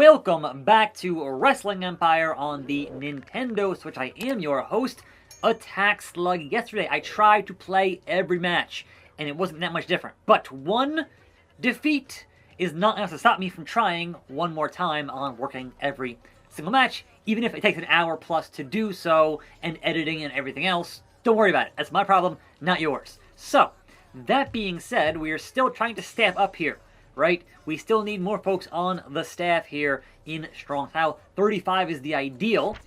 Welcome back to Wrestling Empire on the Nintendo Switch. I am your host, attackslug. Yesterday, I tried to play every match, and it wasn't that much different. But one defeat is not enough to stop me from trying one more time on working every single match, even if it takes an hour plus to do so, and editing and everything else. Don't worry about it. That's my problem, not yours. So, that being said, we are still trying to staff up here. Right? We still need more folks on the staff here in Strong Style. 35 is the ideal.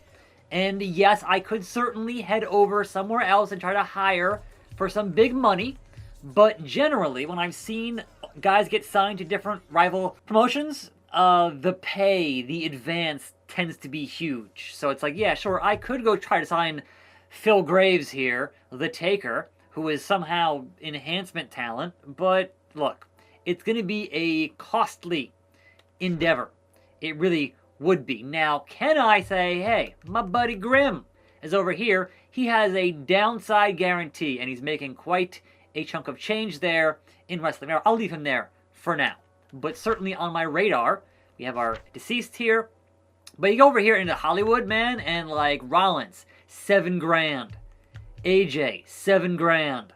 And yes, I could certainly head over somewhere else and try to hire for some big money. But generally, when I've seen guys get signed to different rival promotions, the pay, the advance tends to be huge. So it's like, yeah, sure, I could go try to sign Phil Graves here, the Taker, who is somehow enhancement talent. But look, it's going to be a costly endeavor. It really would be. Now, can I say, hey, my buddy Grimm is over here. He has a downside guarantee, and he's making quite a chunk of change there in wrestling. Now, I'll leave him there for now. But certainly on my radar, we have our deceased here. But you go over here into Hollywood, man, and like Rollins, $7,000. AJ, $7,000.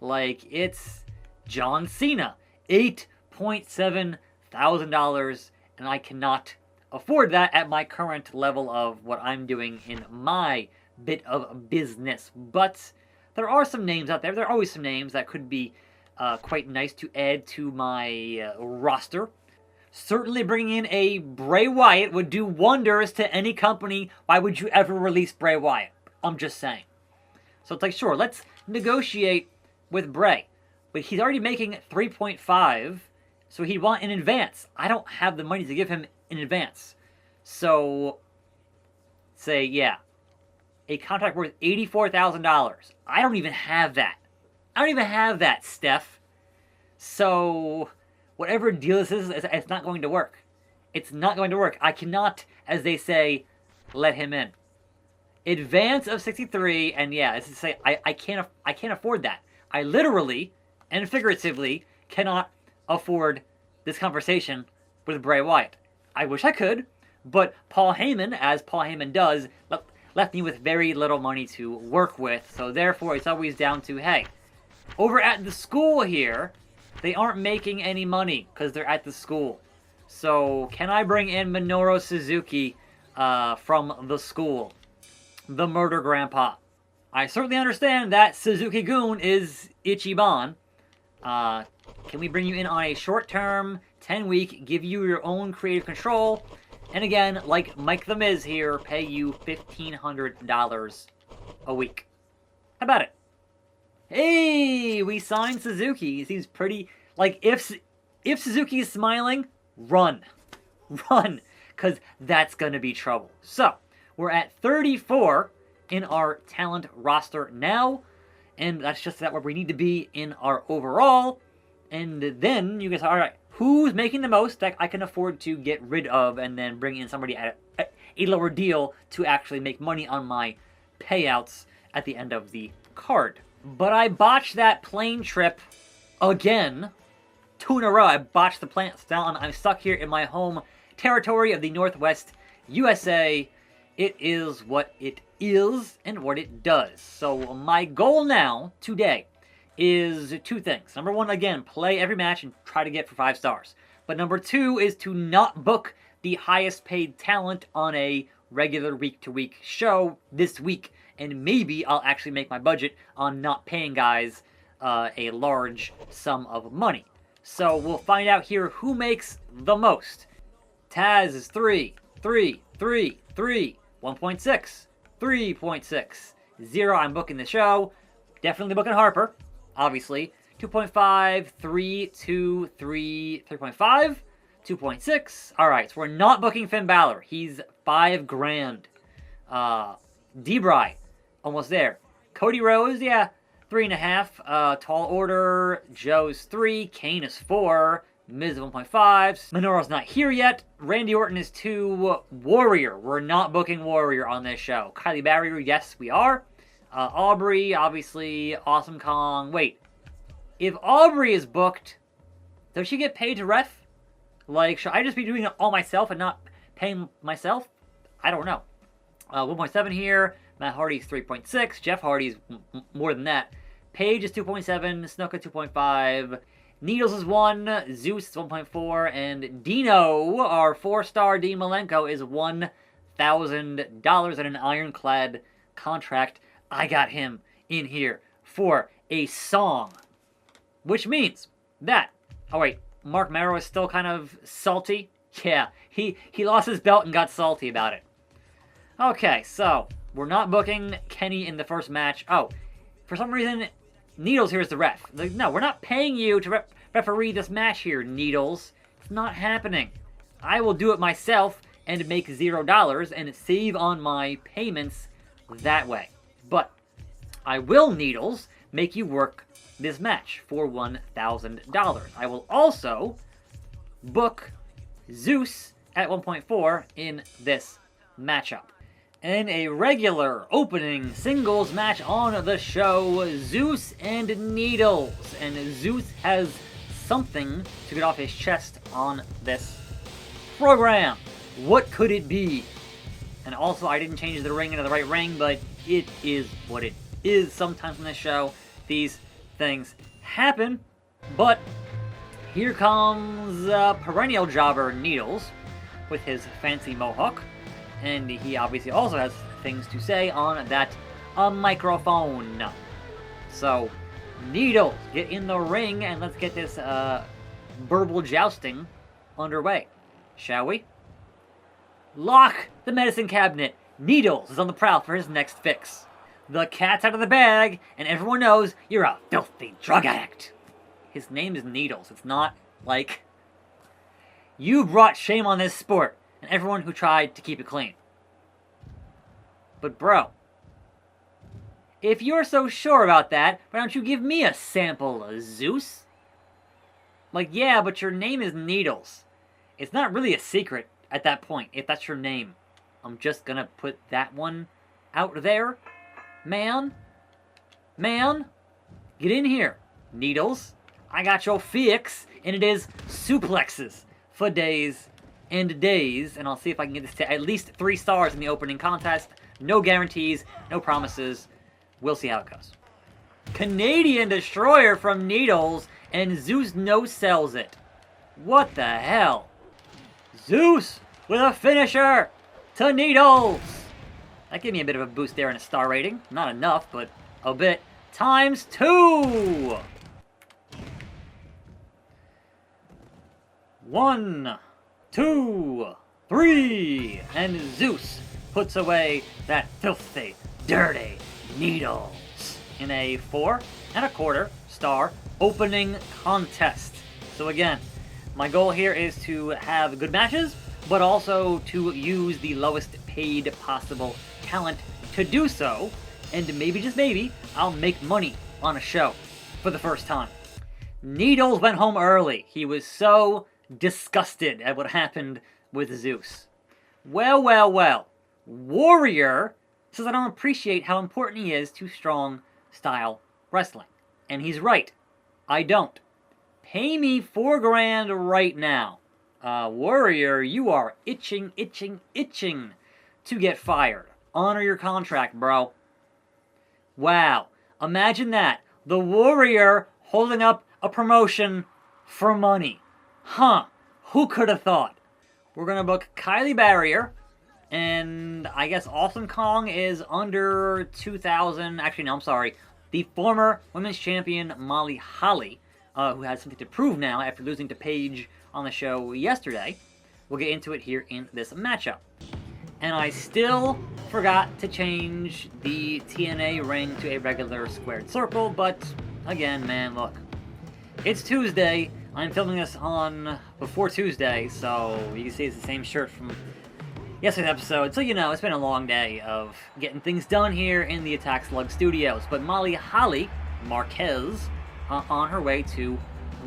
Like, it's John Cena. $8,700, and I cannot afford that at my current level of what I'm doing in my bit of business. But there are some names out there. There are always some names that could be quite nice to add to my roster. Certainly bringing in a Bray Wyatt would do wonders to any company. Why would you ever release Bray Wyatt? I'm just saying. So it's like, sure, let's negotiate with Bray. But he's already making 3.5, so he'd want in advance. I don't have the money to give him in advance. So, say, yeah, a contract worth $84,000. I don't even have that. I don't even have that, Steph. So, whatever deal this is, it's not going to work. It's not going to work. I cannot, as they say, let him in. Advance of 63, and yeah, as I say, I can't afford that. I literally and figuratively cannot afford this conversation with Bray Wyatt. I wish I could, but Paul Heyman, as Paul Heyman does, left me with very little money to work with, so therefore it's always down to, hey, over at the school here, they aren't making any money because they're at the school. So can I bring in Minoru Suzuki from the school? The murder grandpa. I certainly understand that Suzuki-gun is Ichiban. Can we bring you in on a short-term, 10-week, give you your own creative control, and again, like Mike the Miz here, pay you $1,500 a week. How about it? Hey, we signed Suzuki. He seems pretty, like, if Suzuki is smiling, run. Run, because that's going to be trouble. So, we're at 34 in our talent roster now. And that's just that where we need to be in our overall. And then you can say, all right, who's making the most that I can afford to get rid of and then bring in somebody at a lower deal to actually make money on my payouts at the end of the card. But I botched that plane trip again. 2 in a row. I botched the plane. I'm stuck here in my home territory of the Northwest USA. It is what it is and what it does. So my goal now, today, is 2 things. Number 1, again, play every match and try to get for 5 stars. But number 2 is to not book the highest paid talent on a regular week-to-week show this week. And maybe I'll actually make my budget on not paying guys a large sum of money. So we'll find out here who makes the most. Taz is 3, 3, 3, 3. 1.6, 3.6, 0, I'm booking the show. Definitely booking Harper, obviously. 2.5, 3, 2, 3, 3.5, 2.6. All right, so we're not booking Finn Balor. He's $5,000. D-Bry, almost there. Cody Rhodes, yeah, 3.5. Tall Order, Joe's 3, Kane is 4. Miz 1.5. Minoru's not here yet. Randy Orton is 2. Warrior. We're not booking Warrior on this show. Kylie Barrier, yes, we are. Aubrey, obviously. Awesome Kong. Wait. If Aubrey is booked, does she get paid to ref? Like, should I just be doing it all myself and not paying myself? I don't know. 1.7 here. Matt Hardy's 3.6. Jeff Hardy's more than that. Paige is 2.7. Snuka 2.5. Needles is 1. Zeus is 1.4. And Dino, our 4-star Dean Malenko, is $1,000 in an ironclad contract. I got him in here for a song. Which means that... Oh, wait. Mark Merrow is still kind of salty? Yeah, he lost his belt and got salty about it. Okay, so we're not booking Kenny in the first match. Oh, for some reason, Needles here is the ref. Like, no, we're not paying you to referee this match here, Needles. It's not happening. I will do it myself and make $0 and save on my payments that way. But I will, Needles, make you work this match for $1,000. I will also book Zeus at 1.4 in this matchup. In a regular opening singles match on the show, Zeus and Needles. And Zeus has something to get off his chest on this program. What could it be? And also, I didn't change the ring into the right ring, but it is what it is. Sometimes on this show, these things happen. But here comes perennial jobber Needles with his fancy mohawk. And he obviously also has things to say on that microphone. So, Needles, get in the ring and let's get this verbal jousting underway. Shall we? Lock the medicine cabinet. Needles is on the prowl for his next fix. The cat's out of the bag, and everyone knows you're a filthy drug addict. His name is Needles. It's not like... You brought shame on this sport, and everyone who tried to keep it clean. But bro, if you're so sure about that, why don't you give me a sample, Zeus? Like, yeah, but your name is Needles. It's not really a secret at that point, if that's your name. I'm just gonna put that one out there. Man, get in here, Needles. I got your fix, and it is suplexes for days and days, and I'll see if I can get this to at least 3 stars in the opening contest. No guarantees, no promises. We'll see how it goes. Canadian Destroyer from Needles, and Zeus no-sells it. What the hell? Zeus with a finisher to Needles. That gave me a bit of a boost there in a star rating. Not enough, but a bit. Times 2! 1, 2, 3, and Zeus puts away that filthy, dirty Needles in a 4.25 star opening contest. So again, my goal here is to have good matches, but also to use the lowest paid possible talent to do so, and maybe, just maybe, I'll make money on a show for the first time. Needles went home early. He was so disgusted at what happened with Zeus. Well. Warrior says I don't appreciate how important he is to strong style wrestling. And he's right. I don't. Pay me $4,000 right now. Warrior, you are itching to get fired. Honor your contract, bro. Wow. Imagine that. The Warrior holding up a promotion for money. Huh. Who could have thought? We're going to book Kylie Barrier. And I guess Awesome Kong is under 2,000. Actually, no, I'm sorry. The former women's champion, Molly Holly, who has something to prove now after losing to Paige on the show yesterday. We'll get into it here in this matchup. And I still forgot to change the TNA ring to a regular squared circle, but again, man, look. It's Tuesday. I'm filming this on before Tuesday, so you can see it's the same shirt from yesterday's episode. So, you know, it's been a long day of getting things done here in the Attack Slug studios. But Molly Holly Marquez on her way to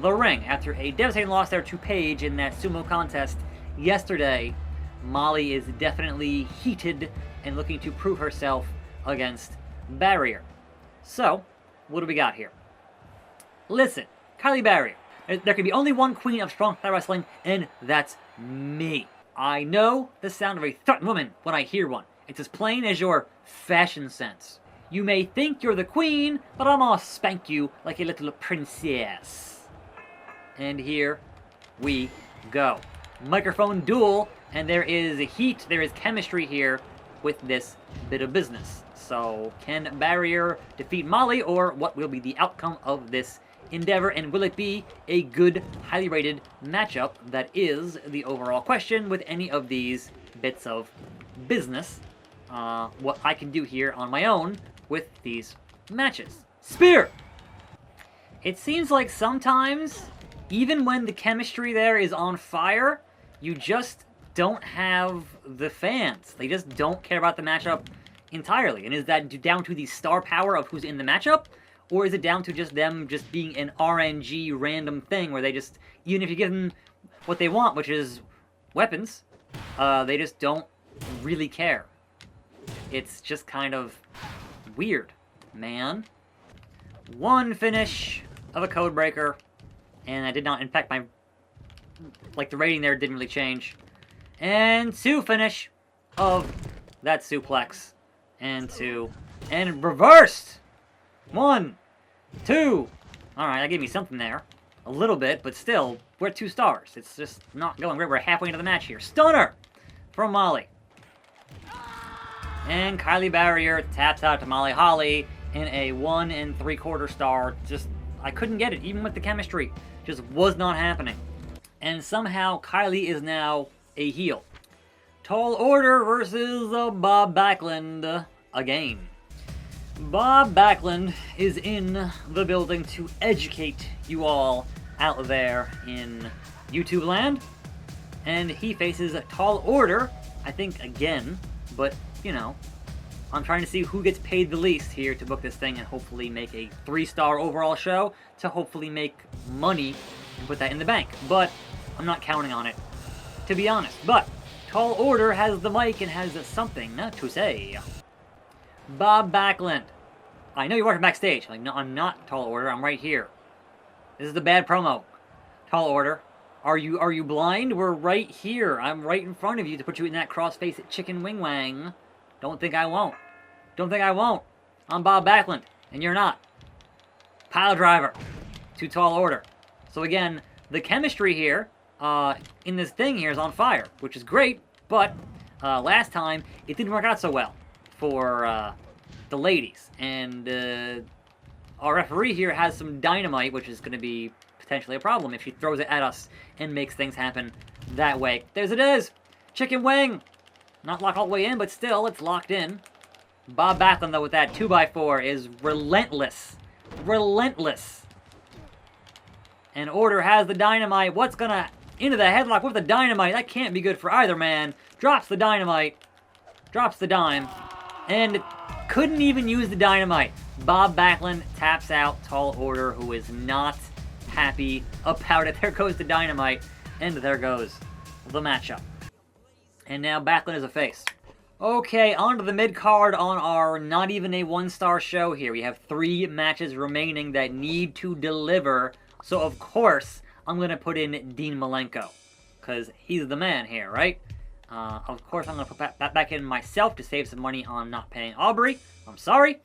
the ring. After a devastating loss there to Paige in that sumo contest yesterday, Molly is definitely heated and looking to prove herself against Barrier. So, what do we got here? Listen, Kylie Barrier. There can be only one queen of strong style wrestling, and that's me. I know the sound of a threatened woman when I hear one. It's as plain as your fashion sense. You may think you're the queen, but I'm gonna spank you like a little princess. And here we go. Microphone duel, and there is heat, there is chemistry here with this bit of business. So, can Barrier defeat Molly, or what will be the outcome of this endeavor, and will it be a good, highly rated matchup? That is the overall question with any of these bits of business. What I can do here on my own with these matches. Spear! It seems like sometimes, even when the chemistry there is on fire, you just don't have the fans. They just don't care about the matchup entirely. And is that down to the star power of who's in the matchup? Or is it down to just them just being an RNG random thing where they just, even if you give them what they want, which is weapons, they just don't really care. It's just kind of weird, man. One finish of a code breaker, and I did not, in fact, my, like, the rating there didn't really change. And two finish of that suplex. And two. And reversed! 1, 2. Alright, that gave me something there. A little bit, but still, we're at 2 stars. It's just not going great. We're halfway into the match here. Stunner from Molly. And Kylie Barrier taps out to Molly Holly in a 1 3/4 star. Just, I couldn't get it, even with the chemistry. Just was not happening. And somehow, Kylie is now a heel. Tall Order versus Bob Backlund again. Bob Backlund is in the building to educate you all out there in YouTube land. And he faces Tall Order, I think again, but, you know, I'm trying to see who gets paid the least here to book this thing and hopefully make a 3-star overall show to hopefully make money and put that in the bank. But I'm not counting on it, to be honest. But Tall Order has the mic and has something to say. Bob Backlund. I know you're watching backstage. Like, no, I'm not Tall Order. I'm right here. This is the bad promo. Tall Order. Are you blind? We're right here. I'm right in front of you to put you in that cross-face chicken wing wang. Don't think I won't. Don't think I won't. I'm Bob Backlund, and you're not. Pile driver to Tall Order. So again, the chemistry here in this thing here is on fire, which is great, but last time it didn't work out so well for the ladies. And our referee here has some dynamite, which is going to be potentially a problem if she throws it at us and makes things happen that way. There's it is! Chicken wing! Not locked all the way in, but still, it's locked in. Bob Backlund, though, with that 2x4 is relentless. Relentless. And Order has the dynamite. What's gonna... into the headlock with the dynamite. That can't be good for either man. Drops the dynamite. Drops the dime. And couldn't even use the dynamite. Bob Backlund taps out Tall Order, who is not happy about it. There goes the dynamite. And there goes the matchup. And now Backlund is a face. Okay, on to the mid-card on our not even a 1-star show here. We have 3 matches remaining that need to deliver. So, of course, I'm going to put in Dean Malenko. Because he's the man here, right? Of course, I'm going to put that back in myself to save some money on not paying Aubrey. I'm sorry.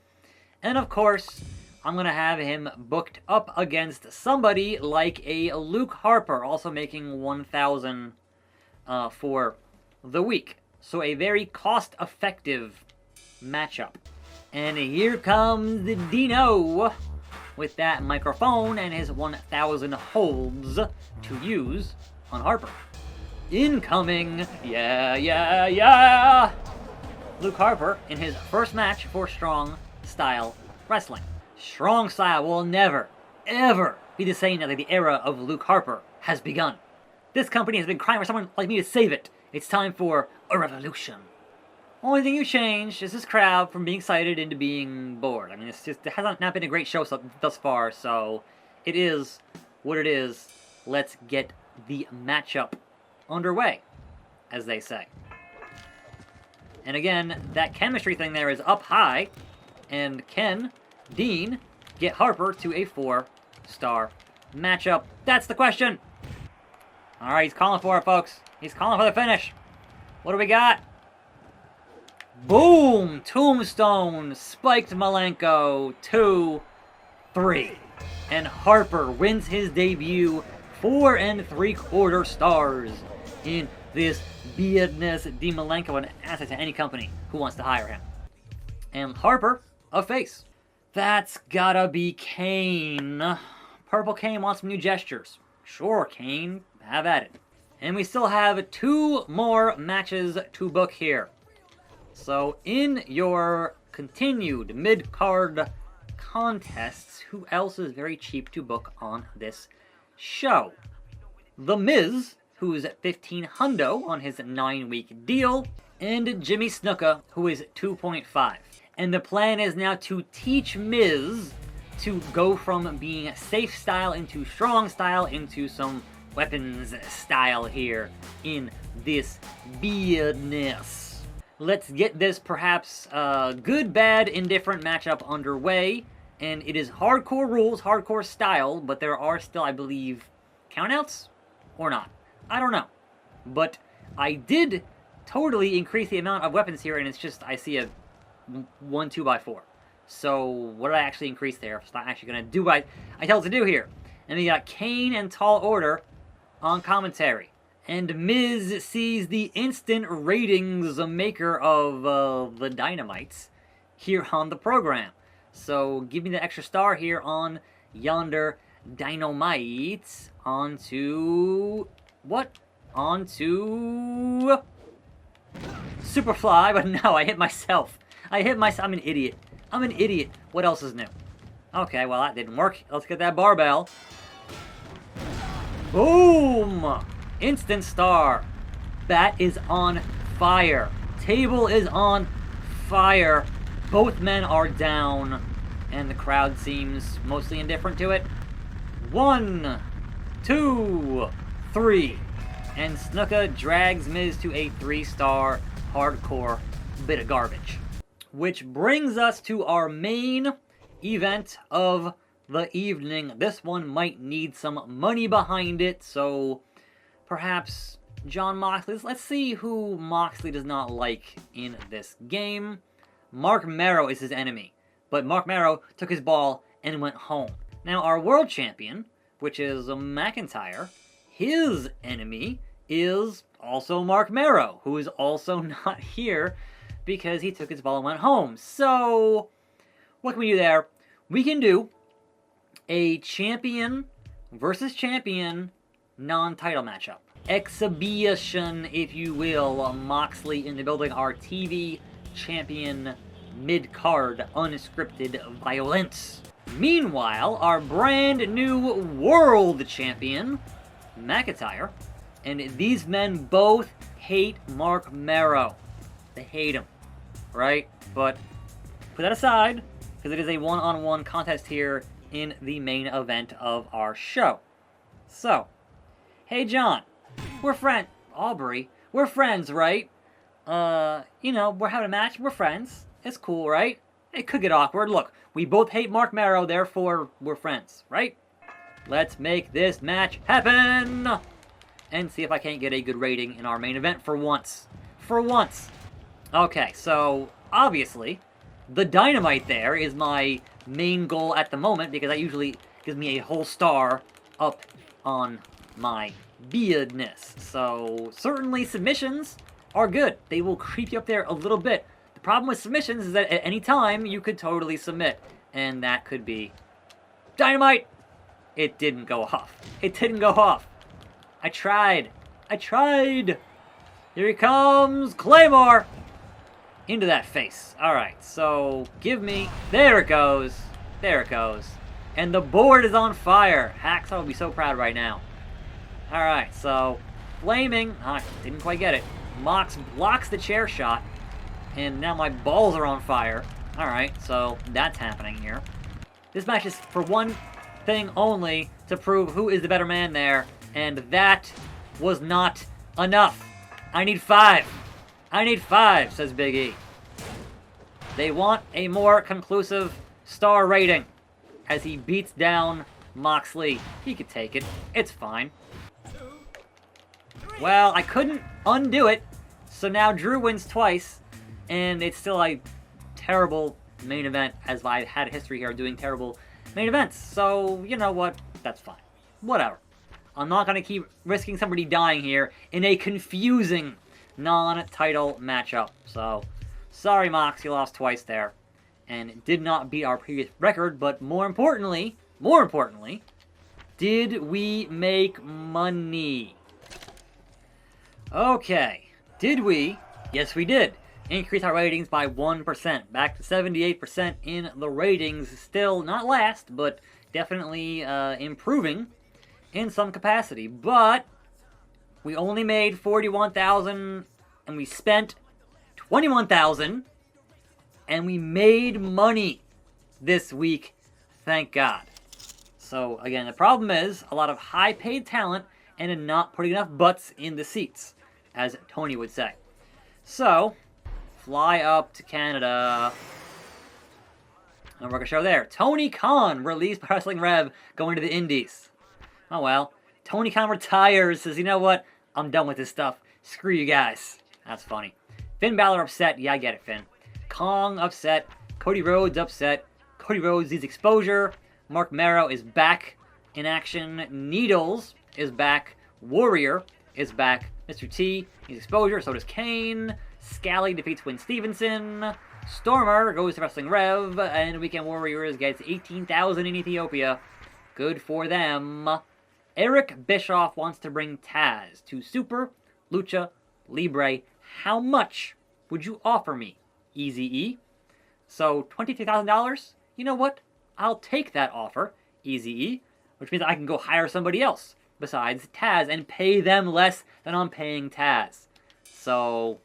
And, of course, I'm going to have him booked up against somebody like a Luke Harper, also making $1,000 for the week. So a very cost-effective matchup. And here comes the Dino with that microphone and his 1,000 holds to use on Harper. Incoming! Yeah, yeah, yeah! Luke Harper in his first match for Strong Style Wrestling. Strong Style will never, ever be the same now that the era of Luke Harper has begun. This company has been crying for someone like me to save it. It's time for a revolution. Only thing you changed is this crowd from being excited into being bored. I mean, it has not been a great show thus far, so it is what it is. Let's get the matchup underway, as they say. And again, that chemistry thing there is up high, and can Dean get Harper to a 4-star matchup? That's the question! Alright, he's calling for it, folks. He's calling for the finish. What do we got? Boom! Tombstone, spiked Malenko, 2, 3. And Harper wins his debut, 4 3/4 stars in this Business de Malenko, an asset to any company who wants to hire him. And Harper, a face. That's gotta be Kane. Purple Kane wants some new gestures. Sure, Kane, have at it. And we still have 2 more matches to book here. So in your continued mid-card contests, who else is very cheap to book on this show? The Miz, who's at 15 hundo on his 9-week deal, and Jimmy Snuka, who is 2.5. And the plan is now to teach Miz to go from being safe style into strong style into some weapons style here in this business. Let's get this perhaps good, bad, indifferent matchup underway. And it is hardcore rules, hardcore style, but there are still, I believe, countouts? Or not. I don't know. But I did totally increase the amount of weapons here, and it's just, I see a 1 2x4. So, what did I actually increase there? It's not actually going to do what I tell it to do here. And we got Kane and Tall Order on commentary. And Miz sees the instant ratings maker of the Dynamites here on the program. So give me the extra star here on yonder Dynamite. Onto... what? Onto... Superfly, but no, I hit myself. I'm an idiot. I'm an idiot. What else is new? Okay, well that didn't work. Let's get that barbell. Boom! Instant star. Bat is on fire. Table is on fire. Both men are down. And the crowd seems mostly indifferent to it. 1, 2, 3. And Snuka drags Miz to a 3-star hardcore bit of garbage. Which brings us to our main event of the evening. This one might need some money behind it, so perhaps Jon Moxley. Let's see who Moxley does not like in this game. Mark Marrow is his enemy, but Mark Marrow took his ball and went home. Now our world champion, which is McIntyre, his enemy is also Mark Marrow, who is also not here because he took his ball and went home. So, what can we do there? We can do a champion versus champion non-title matchup. Exhibition, if you will. Moxley in the building, our TV champion mid-card unscripted violence. Meanwhile, our brand new world champion, McIntyre, and these men both hate Mark Marrow. They hate him, right? But put that aside, because it is a one-on-one contest here in the main event of our show. So, hey John, we're friends. Aubrey, we're friends, right? You know, we're having a match, we're friends. It's cool, right? It could get awkward. Look, we both hate Mark Marrow, therefore we're friends, right? Let's make this match happen! And see if I can't get a good rating in our main event for once. For once! Okay, so, obviously, the Dynamite there is my main goal at the moment, because that usually gives me a whole star up on my business. So, certainly submissions are good. They will creep you up there a little bit. The problem with submissions is that at any time, you could totally submit. And that could be Dynamite! It didn't go off. It didn't go off. I tried. I tried! Here he comes! Claymore! Into that face. Alright, so give me... There it goes. There it goes. And the board is on fire. Hacksaw would be so proud right now. Alright, so... Flaming... didn't quite get it. Mox blocks the chair shot. And now my balls are on fire. Alright, so that's happening here. This match is for one thing only, to prove who is the better man there. And that was not enough. I need 5. I need 5, says Big E. They want a more conclusive star rating as he beats down Moxley. He could take it. It's fine. Well, I couldn't undo it, so now Drew wins twice, and it's still a terrible main event, as I've had a history here of doing terrible main events. So, you know what? That's fine. Whatever. I'm not going to keep risking somebody dying here in a confusing non-title matchup. So, sorry, Mox, you lost twice there. And it did not beat our previous record, but more importantly, did we make money? Okay. Did we? Yes, we did. Increase our ratings by 1%. Back to 78% in the ratings. Still not last, but definitely improving in some capacity. But we only made $41,000 and we spent $21,000 and we made money this week, thank God. So again, the problem is a lot of high paid talent and not putting enough butts in the seats, as Tony would say. So, fly up to Canada. And we're going to show there. Tony Khan released by Wrestling Rev going to the Indies. Oh well. Tony Khan retires, says, you know what? I'm done with this stuff. Screw you guys. That's funny. Finn Balor upset. Yeah, I get it, Finn. Kong upset. Cody Rhodes upset. Cody Rhodes needs exposure. Mark Marrow is back in action. Needles is back. Warrior is back. Mr. T needs exposure. So does Kane. Scally defeats Win Stevenson. Stormer goes to Wrestling Rev. And Weekend Warriors gets 18,000 in Ethiopia. Good for them. Eric Bischoff wants to bring Taz to Super Lucha Libre. How much would you offer me, Eazy-E? So, $23,000? You know what? I'll take that offer, Eazy-E, which means I can go hire somebody else besides Taz and pay them less than I'm paying Taz. So,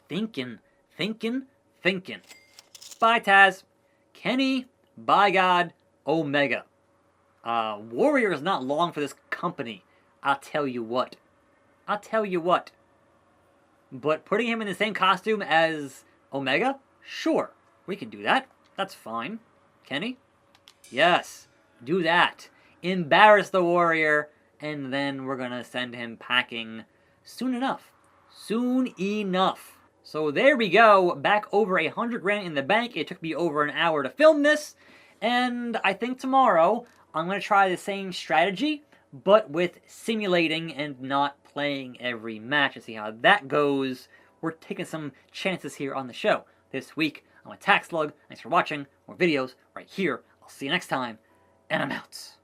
thinking. Bye, Taz. Kenny, by God, Omega. Warrior is not long for this company. I'll tell you what. But putting him in the same costume as Omega? Sure, we can do that. That's fine. Kenny? Yes, do that. Embarrass the Warrior, and then we're gonna send him packing soon enough. So there we go. Back over $100,000 in the bank. It took me over an hour to film this, and I think tomorrow I'm gonna try the same strategy, but with simulating and not playing every match and see how that goes. We're taking some chances here on the show. This week, I'm attackslug. Thanks for watching. More videos right here. I'll see you next time, and I'm out.